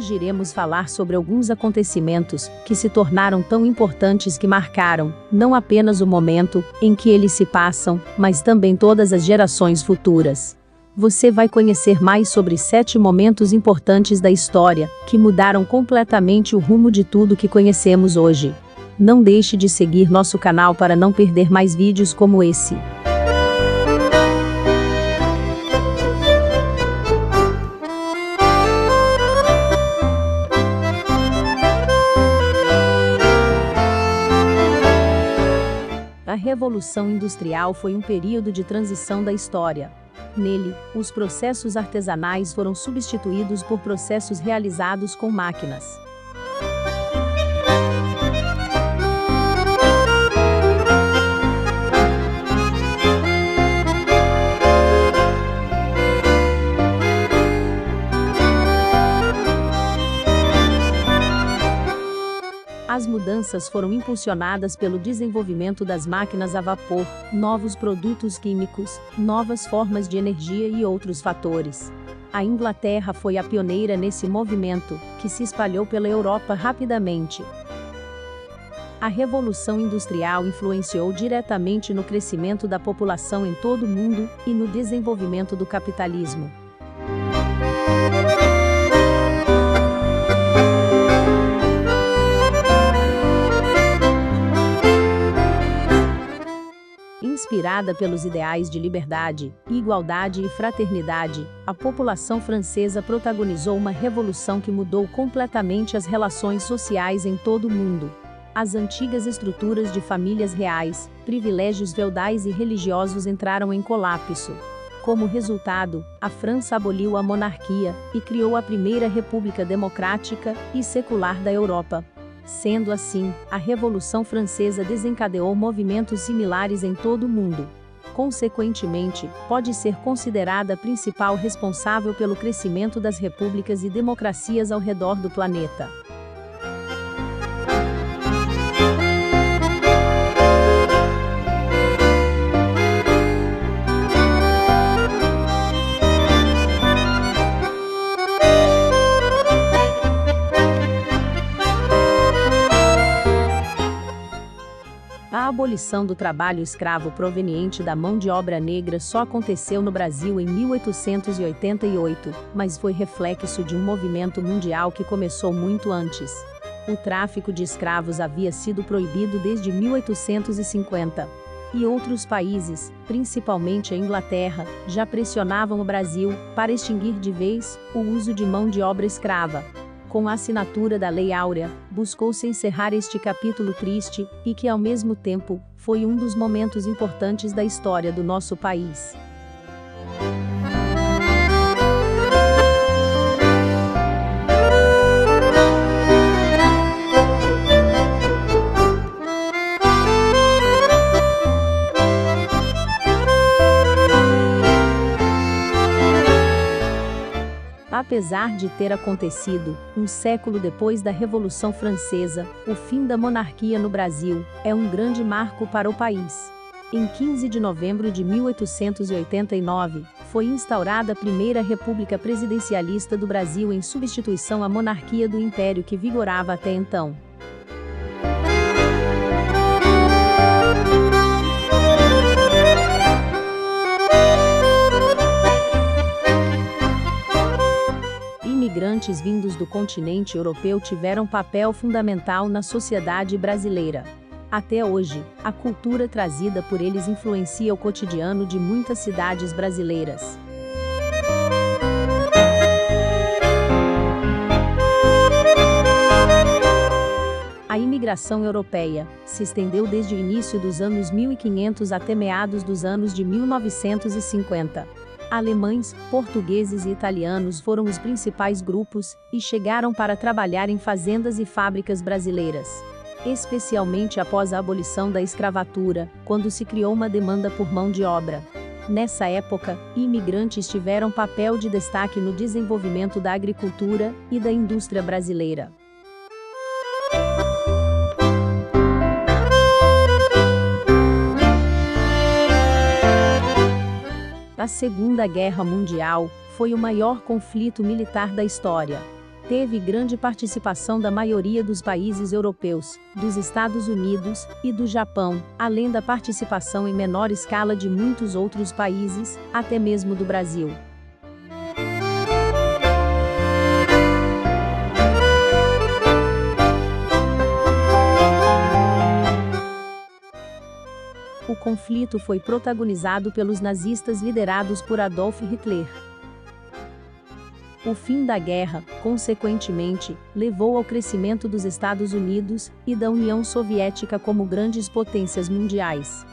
Hoje iremos falar sobre alguns acontecimentos que se tornaram tão importantes que marcaram, não apenas o momento em que eles se passam, mas também todas as gerações futuras. Você vai conhecer mais sobre 7 momentos importantes da história, que mudaram completamente o rumo de tudo que conhecemos hoje. Não deixe de seguir nosso canal para não perder mais vídeos como esse. A Revolução Industrial foi um período de transição da história. Nele, os processos artesanais foram substituídos por processos realizados com máquinas. As mudanças foram impulsionadas pelo desenvolvimento das máquinas a vapor, novos produtos químicos, novas formas de energia e outros fatores. A Inglaterra foi a pioneira nesse movimento, que se espalhou pela Europa rapidamente. A Revolução Industrial influenciou diretamente no crescimento da população em todo o mundo e no desenvolvimento do capitalismo. Inspirada pelos ideais de liberdade, igualdade e fraternidade, a população francesa protagonizou uma revolução que mudou completamente as relações sociais em todo o mundo. As antigas estruturas de famílias reais, privilégios feudais e religiosos entraram em colapso. Como resultado, a França aboliu a monarquia e criou a primeira república democrática e secular da Europa. Sendo assim, a Revolução Francesa desencadeou movimentos similares em todo o mundo. Consequentemente, pode ser considerada a principal responsável pelo crescimento das repúblicas e democracias ao redor do planeta. A abolição do trabalho escravo proveniente da mão de obra negra só aconteceu no Brasil em 1888, mas foi reflexo de um movimento mundial que começou muito antes. O tráfico de escravos havia sido proibido desde 1850. E outros países, principalmente a Inglaterra, já pressionavam o Brasil para extinguir de vez o uso de mão de obra escrava. Com a assinatura da Lei Áurea, buscou-se encerrar este capítulo triste, e que ao mesmo tempo, foi um dos momentos importantes da história do nosso país. Apesar de ter acontecido, um século depois da Revolução Francesa, o fim da monarquia no Brasil é um grande marco para o país. Em 15 de novembro de 1889, foi instaurada a primeira República Presidencialista do Brasil em substituição à monarquia do Império que vigorava até então. Imigrantes vindos do continente europeu tiveram papel fundamental na sociedade brasileira. Até hoje, a cultura trazida por eles influencia o cotidiano de muitas cidades brasileiras. A imigração europeia se estendeu desde o início dos anos 1500 até meados dos anos de 1950. Alemães, portugueses e italianos foram os principais grupos e chegaram para trabalhar em fazendas e fábricas brasileiras. Especialmente após a abolição da escravatura, quando se criou uma demanda por mão de obra. Nessa época, imigrantes tiveram papel de destaque no desenvolvimento da agricultura e da indústria brasileira. A Segunda Guerra Mundial foi o maior conflito militar da história. Teve grande participação da maioria dos países europeus, dos Estados Unidos e do Japão, além da participação em menor escala de muitos outros países, até mesmo do Brasil. O conflito foi protagonizado pelos nazistas liderados por Adolf Hitler. O fim da guerra, consequentemente, levou ao crescimento dos Estados Unidos e da União Soviética como grandes potências mundiais.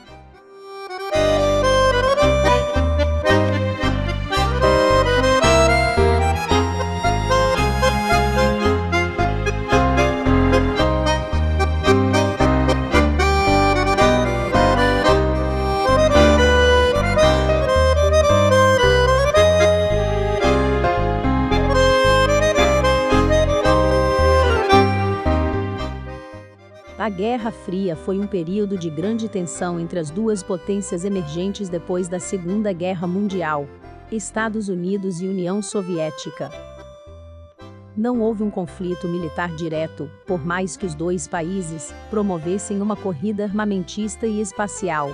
A Guerra Fria foi um período de grande tensão entre as duas potências emergentes depois da Segunda Guerra Mundial, Estados Unidos e União Soviética. Não houve um conflito militar direto, por mais que os dois países promovessem uma corrida armamentista e espacial.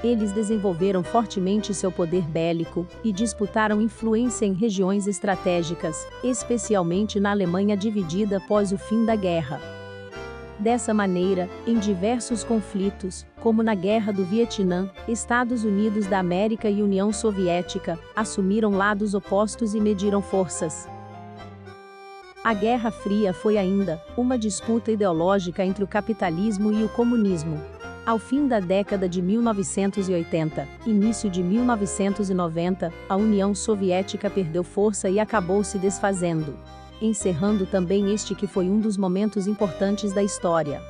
Eles desenvolveram fortemente seu poder bélico e disputaram influência em regiões estratégicas, especialmente na Alemanha dividida após o fim da guerra. Dessa maneira, em diversos conflitos, como na Guerra do Vietnã, Estados Unidos da América e União Soviética assumiram lados opostos e mediram forças. A Guerra Fria foi ainda uma disputa ideológica entre o capitalismo e o comunismo. Ao fim da década de 1980, início de 1990, a União Soviética perdeu força e acabou se desfazendo, encerrando também este que foi um dos momentos importantes da história.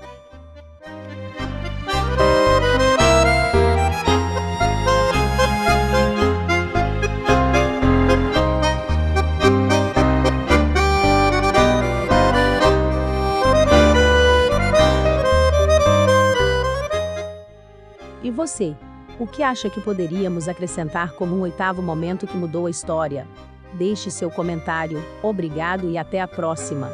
E você? O que acha que poderíamos acrescentar como um oitavo momento que mudou a história? Deixe seu comentário. Obrigado e até a próxima!